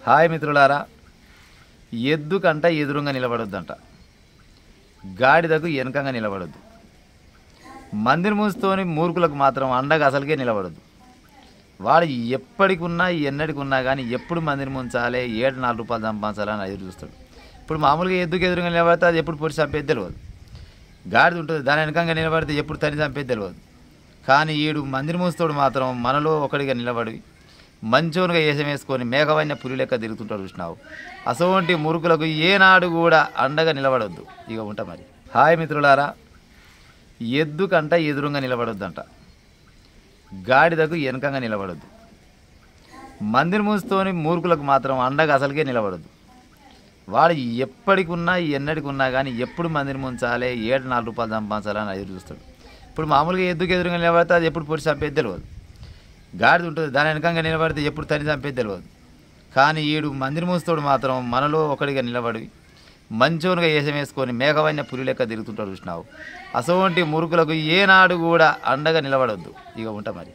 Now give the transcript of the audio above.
Hi మిత్రులారా, ఎద్దు కంట ఎదురుగా నిలబడొద్దంట, గాడిదకు వెనకంగా నిలబడొద్దు. మందిని మూస్తోని మూర్ఖులకు మాత్రం అండగా అసలుకే నిలబడొద్దు. వాడు ఎప్పటికున్నా ఎన్నటికున్నా కానీ ఎప్పుడు మందిని ముంచాలి, 7-4 రూపాయలు సంపాదించాలని ఎదురు చూస్తాడు. ఇప్పుడు మామూలుగా ఎద్దుకు ఎదురుగా నిలబడితే అది ఎప్పుడు పొడి చంపేది తెలియదు. గాడిద ఉంటుంది, దాని వెనకంగా నిలబడితే ఎప్పుడు తని చంపేది తెలియదు. కానీ ఈడు మందిని మూస్తోడు మాత్రం మనలో ఒకడిగా నిలబడి మంచోనుగా ఏసం వేసుకొని మేఘవైన పులి లెక్క తిరుగుతుంటాడు చూసినావు. అసోంటి మురుకులకు ఏనాడు కూడా అండగా నిలబడొద్దు. ఇక ఉంటా మరి. హాయ్ మిత్రులారా, ఎద్దు కంట ఎదురుగా నిలబడొద్దంట, గాడిదకు వెనకంగా నిలబడొద్దు. మందిని మూస్తోని మూర్ఖులకు మాత్రం అండగా అసలుకే నిలబడొద్దు. వాడు ఎప్పటికున్నా ఎన్నటికున్నా కానీ ఎప్పుడు మందిని ముంచాలి, 7-4 రూపాయలు సంపాదించాలని ఎదురు చూస్తాడు. ఇప్పుడు మామూలుగా ఎద్దుకు ఎదురుగా నిలబడితే అది ఎప్పుడు పొడి చంపేది తెలియదు. గాడిద ఉంటుంది, దాని వెనకంగా నిలబడితే ఎప్పుడు తని చంపేది తెలియదు. కానీ ఈడు మందిని మూస్తోడు మాత్రం మనలో ఒకడిగా నిలబడి మంచోనుగా ఏసం వేసుకొని మేఘవైన పులి లెక్క తిరుగుతుంటాడు చూసినావు. అసోంటి మురుకులకు ఏనాడు కూడా అండగా నిలబడొద్దు. ఇక ఉంటా మరి.